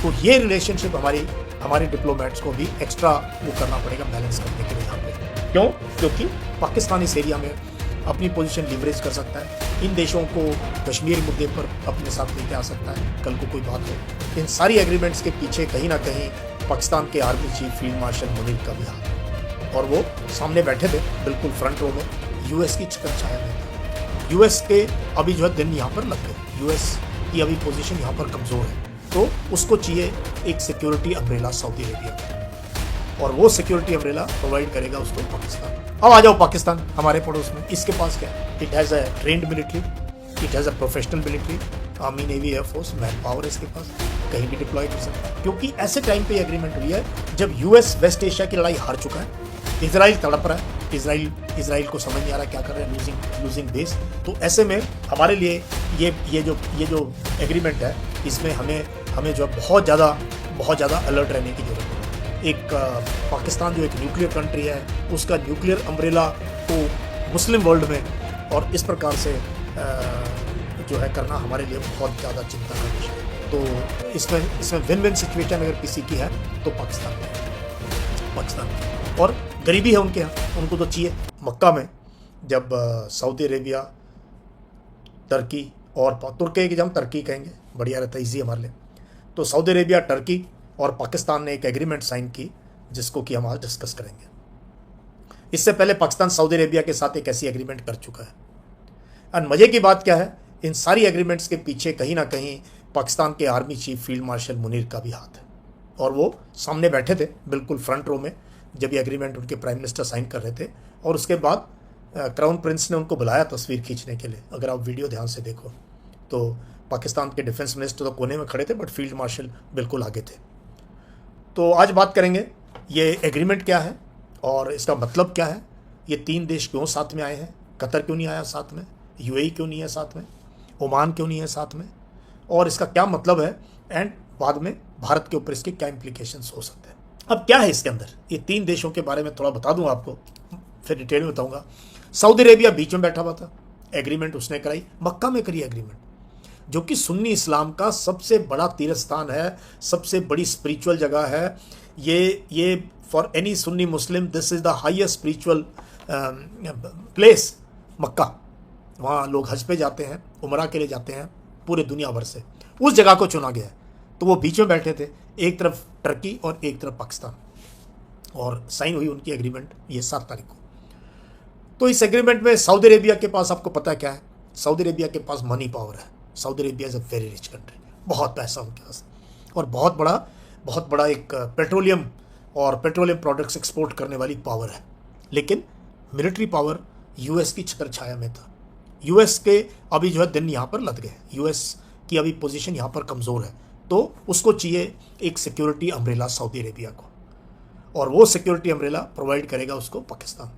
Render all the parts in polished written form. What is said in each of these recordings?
तो ये रिलेशनशिप हमारे डिप्लोमेट्स को भी एक्स्ट्रा वो करना पड़ेगा बैलेंस करने के लिए यहाँ पे। क्यों? क्योंकि पाकिस्तान इस एरिया में अपनी पोजीशन लिवरेज कर सकता है, इन देशों को कश्मीर मुद्दे पर अपने साथ लेके आ सकता है कल को कोई बात हो। इन सारी एग्रीमेंट्स के पीछे कहीं ना कहीं पाकिस्तान के army chief field marshal Munir का भी हाथ है, और वो सामने बैठे थे बिल्कुल फ्रंट रो में, यूएस की छाया में था। यूएस के अभी जो है दिन यहाँ पर लग गए, यूएस की अभी पोजीशन यहाँ पर कमज़ोर है, तो उसको चाहिए एक सिक्योरिटी अम्ब्रेला सऊदी अरेबिया, और वो सिक्योरिटी अम्ब्रेला प्रोवाइड करेगा उसको पाकिस्तान। अब आ जाओ पाकिस्तान हमारे पड़ोस में, इसके पास क्या है? It has a trend military, it has a professional military, army navy air force, man power इसके पास कहीं भी डिप्लॉय कर सकता है। क्योंकि ऐसे टाइम पे एग्रीमेंट हुई है जब यूएस वेस्ट एशिया की लड़ाई हार चुका है, इजराइल तड़प रहा है, इजराइल को समझ नहीं आ रहा क्या कर रहे हैं, लूजिंग बेस। तो ऐसे में हमारे लिए ये जो एग्रीमेंट है, इसमें हमें जो है बहुत ज़्यादा अलर्ट रहने की जरूरत है। एक पाकिस्तान जो एक न्यूक्लियर कंट्री है, उसका न्यूक्लियर अम्ब्रेला को मुस्लिम वर्ल्ड में और इस प्रकार से जो है करना हमारे लिए बहुत ज़्यादा चिंता का विषय है। तो इसमें विन विन सिचुएशन अगर किसी की है तो पाकिस्तान और गरीबी है उनके यहाँ, उनको तो चाहिए। मक्का में जब सऊदी अरेबिया, टर्की और तुर्की की जब टर्की कहेंगे बढ़िया रहता है, ईजी हमारे लिए, तो सऊदी अरेबिया, टर्की और पाकिस्तान ने एक एग्रीमेंट साइन की जिसको कि हम आज डिस्कस करेंगे। इससे पहले पाकिस्तान सऊदी अरेबिया के साथ एक ऐसी एग्रीमेंट कर चुका है। और मज़े की बात क्या है, इन सारी एग्रीमेंट्स के पीछे कहीं ना कहीं पाकिस्तान के army chief field marshal Munir का भी हाथ है, और वो सामने बैठे थे बिल्कुल फ्रंट रो में जब ये एग्रीमेंट उनके प्राइम मिनिस्टर साइन कर रहे थे। और उसके बाद क्राउन प्रिंस ने उनको बुलाया तस्वीर खींचने के लिए। अगर आप वीडियो ध्यान से देखो तो पाकिस्तान के डिफेंस मिनिस्टर तो कोने में खड़े थे, बट फील्ड मार्शल बिल्कुल आगे थे। तो आज बात करेंगे ये एग्रीमेंट क्या है और इसका मतलब क्या है, ये तीन देश क्यों साथ में आए हैं, कतर क्यों नहीं आया साथ में, यूएई क्यों नहीं है साथ में, ओमान क्यों नहीं है साथ में, और इसका क्या मतलब है, एंड बाद में भारत के ऊपर इसके क्या इम्प्लीकेशंस हो सकते हैं। अब क्या है इसके अंदर, ये तीन देशों के बारे में थोड़ा बता दूं आपको, फिर डिटेल में बताऊंगा। सऊदी अरेबिया बीच में बैठा हुआ था, एग्रीमेंट उसने कराई, मक्का में करी एग्रीमेंट, जो कि सुन्नी इस्लाम का सबसे बड़ा तीर्थ स्थान है, सबसे बड़ी स्पिरिचुअल जगह है। ये for any Sunni Muslim this is the highest spiritual place Mecca. वहाँ लोग हज पे जाते हैं, उमरा के लिए जाते हैं पूरे दुनिया भर से, उस जगह को चुना गया है। तो वो बीच में बैठे थे, एक तरफ टर्की और एक तरफ पाकिस्तान, और साइन हुई उनकी एग्रीमेंट ये 7 तारीख को। तो इस एग्रीमेंट में सऊदी अरेबिया के पास, आपको पता है क्या है, सऊदी अरेबिया के पास मनी पावर है। Saudi Arabia is a very rich country, बहुत पैसा उनके पास, और बहुत बड़ा एक पेट्रोलियम प्रोडक्ट्स एक्सपोर्ट करने वाली पावर है। लेकिन मिलिट्री पावर यूएस की छत्र छाया में था। यूएस के अभी जो है दिन यहाँ पर लग गए, यूएस की अभी पोजीशन यहाँ पर कमज़ोर है, तो उसको चाहिए एक सिक्योरिटी अम्ब्रेला सऊदी अरेबिया को, और वो सिक्योरिटी अम्ब्रेला प्रोवाइड करेगा उसको पाकिस्तान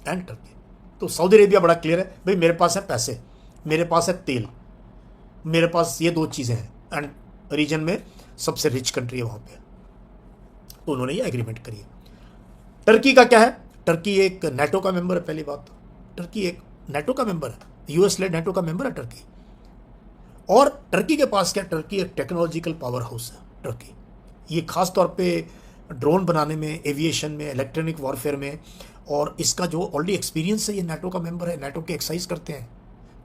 एंड टर्की। तो सऊदी अरेबिया बड़ा क्लियर है, भाई मेरे पास है पैसे, मेरे पास है तेल, मेरे पास ये 2 चीज़ें हैं, एंड रीजन में सबसे रिच कंट्री है वहाँ पे, तो उन्होंने ये एग्रीमेंट करी है। टर्की का क्या है, टर्की एक नेटो का मेंबर है। पहली बात तो टर्की एक नेटो का मेंबर है, यूएस लेड नेटो का मेंबर है टर्की। और टर्की के पास क्या, टर्की एक टेक्नोलॉजिकल पावर हाउस है टर्की। ये खास तौर पे ड्रोन बनाने में, एविएशन में, इलेक्ट्रॉनिक वॉरफेयर में, और इसका जो ऑलरेडी एक्सपीरियंस है, ये नेटो का मेंबर है, नेटो के एक्सरसाइज करते हैं,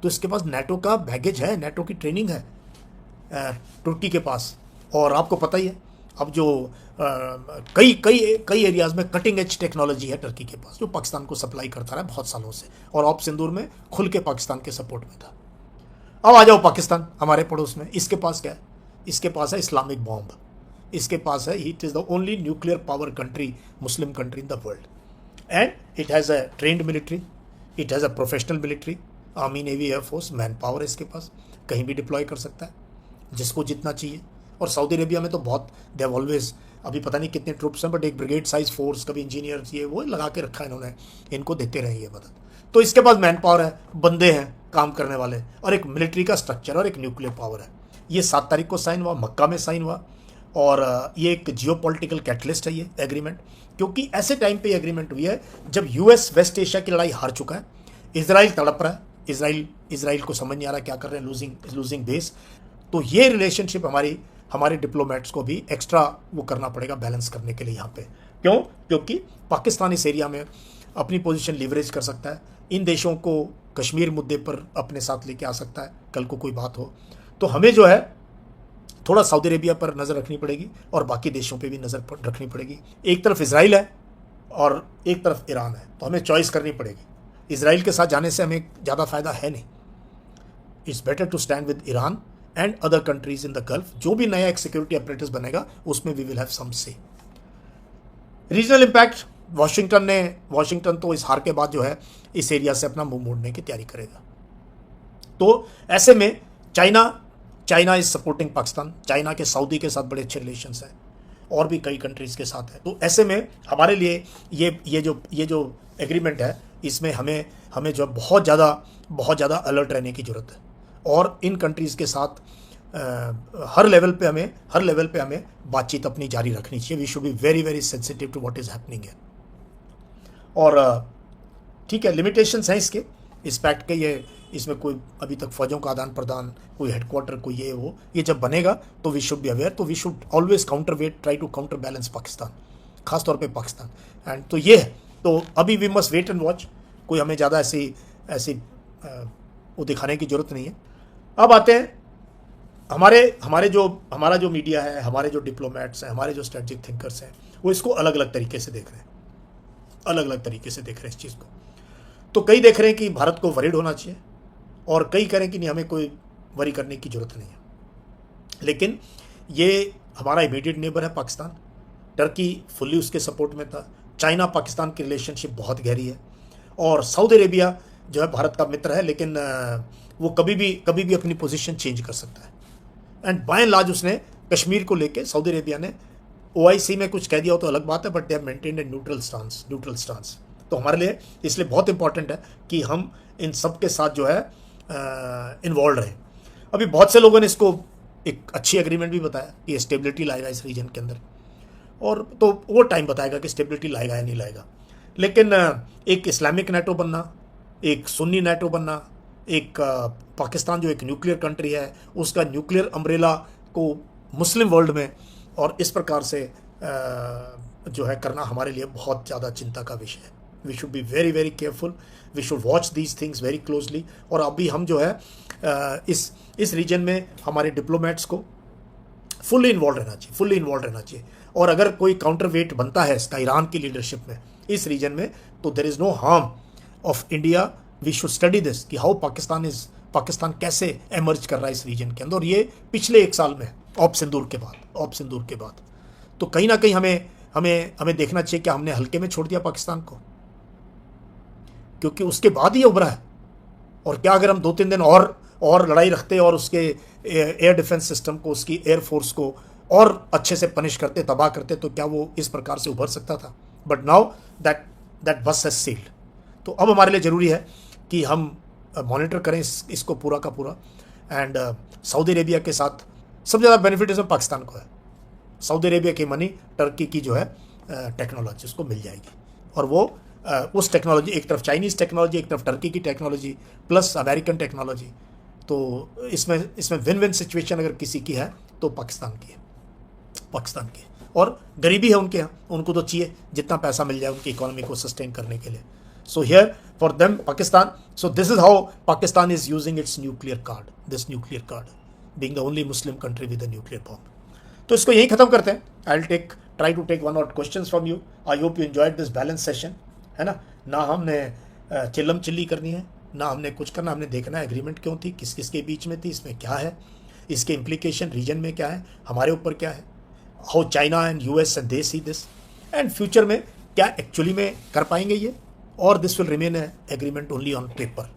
तो इसके पास नेटो का बैगेज है, नेटो की ट्रेनिंग है तुर्की के पास। और आपको पता ही है अब जो कई एरियाज़ में कटिंग एज टेक्नोलॉजी है टर्की के पास, जो पाकिस्तान को सप्लाई करता रहा है बहुत सालों से, और ऑप सिंदूर में खुल के पाकिस्तान के सपोर्ट में था। अब आ जाओ पाकिस्तान हमारे पड़ोस में, इसके पास क्या है, इसके पास है इस्लामिक बॉम्ब, इसके पास है, it is the only nuclear power country, Muslim country in the world, and it has a trend military, it has a professional military, army navy air force, man power है इसके पास, कहीं भी डिप्लॉय कर सकता है जिसको जितना चाहिए। और सऊदी अरेबिया में तो बहुत, दे हैव ऑलवेज, अभी पता नहीं कितने ट्रूप्स हैं, बट एक ब्रिगेड साइज फोर्स, कभी इंजीनियर ये वो लगा के रखा है इन्होंने, इनको देते रहे ये मदद। तो इसके पास मैन पावर है, बंदे हैं काम करने वाले, और एक मिलिट्री का स्ट्रक्चर और एक न्यूक्लियर पावर है। ये 7 तारीख को साइन हुआ, मक्का में साइन हुआ, और ये एक जियोपॉलिटिकल कैटलिस्ट है ये एग्रीमेंट, क्योंकि ऐसे टाइम पे ये एग्रीमेंट हुई है जब यूएस वेस्ट एशिया की लड़ाई हार चुका है, इजराइल तड़प रहा है, इजराइल को समझ नहीं आ रहा क्या कर रहे हैं, लूजिंग बेस। तो ये रिलेशनशिप हमारे डिप्लोमेट्स को भी एक्स्ट्रा वो करना पड़ेगा बैलेंस करने के लिए यहाँ पे। क्यों? क्योंकि पाकिस्तान इस एरिया में अपनी पोजीशन लीवरेज कर सकता है, इन देशों को कश्मीर मुद्दे पर अपने साथ लेके आ सकता है कल को कोई बात हो। तो हमें जो है थोड़ा सऊदी अरेबिया पर नज़र रखनी पड़ेगी और बाकी देशों पे भी नज़र रखनी पड़ेगी। एक तरफ इजराइल है और एक तरफ ईरान है, तो हमें चॉइस करनी पड़ेगी। इजराइल के साथ जाने से हमें ज़्यादा फ़ायदा है नहीं। It's better to stand with Iran and other countries in the Gulf. जो भी नया एक सिक्योरिटी अपरेटस बनेगा उसमें वी विल हैव सम से। रीजनल इम्पैक्ट, वाशिंगटन तो इस हार के बाद जो है इस एरिया से अपना मुंह मोड़ने की तैयारी करेगा। तो ऐसे में China is supporting Pakistan. China के सऊदी के साथ बड़े अच्छे रिलेशंस हैं और भी कई कंट्रीज़ के साथ है। तो ऐसे में हमारे लिए ये जो एग्रीमेंट है इसमें हमें जो बहुत ज़्यादा अलर्ट रहने की ज़रूरत है और इन कंट्रीज़ के साथ हर लेवल पे हमें बातचीत अपनी जारी रखनी चाहिए। We should be very very sensitive to what is happening है। और ठीक है, लिमिटेशंस हैं इसके, इस पैक्ट के, इसमें कोई अभी तक फौजों का आदान प्रदान, कोई हेडक्वार्टर, कोई ये जब बनेगा तो वी शुड बी अवेयर। तो we should always try to counterbalance Pakistan, खासतौर पे पाकिस्तान। एंड तो ये है, तो अभी we must wait and watch. कोई हमें ज़्यादा ऐसी वो दिखाने की ज़रूरत नहीं है। अब आते हैं हमारा जो मीडिया है, हमारे जो डिप्लोमेट्स हैं, हमारे जो स्ट्रेटजिक थिंकर्स हैं, वो इसको अलग अलग तरीके से देख रहे हैं इस चीज़ को। तो कई देख रहे हैं कि भारत को वरीड होना चाहिए और कई कह रहे हैं कि नहीं, हमें कोई वरी करने की ज़रूरत नहीं है। लेकिन ये हमारा इमीडिएट नेबर है पाकिस्तान। टर्की फुल्ली उसके सपोर्ट में था। चाइना पाकिस्तान की रिलेशनशिप बहुत गहरी है और सऊदी अरेबिया जो है भारत का मित्र है, लेकिन वो कभी भी अपनी पोजीशन चेंज कर सकता है। एंड बाय एंड लार्ज उसने कश्मीर को लेके सऊदी अरेबिया ने OIC में कुछ कह दिया हो तो अलग बात है, but they have maintained a neutral stance. तो हमारे लिए इसलिए बहुत इंपॉर्टेंट है कि हम इन सब के साथ जो है इन्वॉल्व रहें। अभी बहुत से लोगों ने इसको एक अच्छी एग्रीमेंट भी बताया कि स्टेबिलिटी लाएगा इस रीजन के अंदर, और तो वो टाइम बताएगा कि स्टेबिलिटी लाएगा या नहीं लाएगा। लेकिन एक इस्लामिक नेटो बनना, एक सुन्नी नेटो बनना, एक पाकिस्तान जो एक न्यूक्लियर कंट्री है उसका न्यूक्लियर अम्ब्रेला को मुस्लिम वर्ल्ड में और इस प्रकार से जो है करना हमारे लिए बहुत ज़्यादा चिंता का विषय है। We should be very very careful, we should watch these things very closely. और अभी हम जो है इस रीजन में हमारे डिप्लोमेट्स को फुल्ली इन्वॉल्व रहना चाहिए। और अगर कोई काउंटर वेट बनता है इसका ईरान की लीडरशिप में इस रीजन में, तो there is no harm of India. We should study this कि हाउ पाकिस्तान कैसे एमर्ज कर रहा है इस रीजन के अंदर। और ये पिछले 1 साल में ऑप सिंदूर के बाद तो कहीं ना कहीं हमें देखना चाहिए कि हमने हल्के में छोड़ दिया पाकिस्तान को, क्योंकि उसके बाद ही उभरा है। और क्या अगर हम 2-3 दिन और लड़ाई रखते और उसके एयर डिफेंस सिस्टम को, उसकी एयरफोर्स को और अच्छे से पनिश करते, तबाह करते, तो क्या वो इस प्रकार से उभर सकता था? बट नाउ दैट बस हैज सेल्ड। तो अब हमारे लिए ज़रूरी है कि हम मॉनिटर करें इसको पूरा का पूरा। एंड सऊदी अरेबिया के साथ सबसे ज़्यादा बेनिफिट इसमें पाकिस्तान को है। सऊदी अरेबिया की मनी टर्की की जो है टेक्नोलॉजी उसको मिल जाएगी, और वो उस टेक्नोलॉजी, एक तरफ चाइनीज़ टेक्नोलॉजी, एक तरफ टर्की की टेक्नोलॉजी प्लस अमेरिकन टेक्नोलॉजी, तो इसमें विन विन सिचुएशन अगर किसी की है तो पाकिस्तान की है। और गरीबी है उनके यहाँ, उनको तो चाहिए जितना पैसा मिल जाए उनकी इकोनॉमी को सस्टेन करने के लिए। So here for them Pakistan, so this is how Pakistan is using its nuclear card, being the only Muslim country with a nuclear bomb. तो इसको यहीं खत्म करते हैं। I will try to take 1 or 2 questions from you. I hope you enjoyed this balance session, है ना हमने चिल्लम chilli करनी है, ना हमने कुछ करना, हमने देखना है एग्रीमेंट क्यों थी, किस किस के बीच में थी, इसमें क्या है, इसके इम्प्लीकेशन रीजन में क्या है, हमारे ऊपर क्या है, how China and US and they see this, and future में क्या एक्चुअली में कर पाएंगे ये, और this will remain agreement only on paper.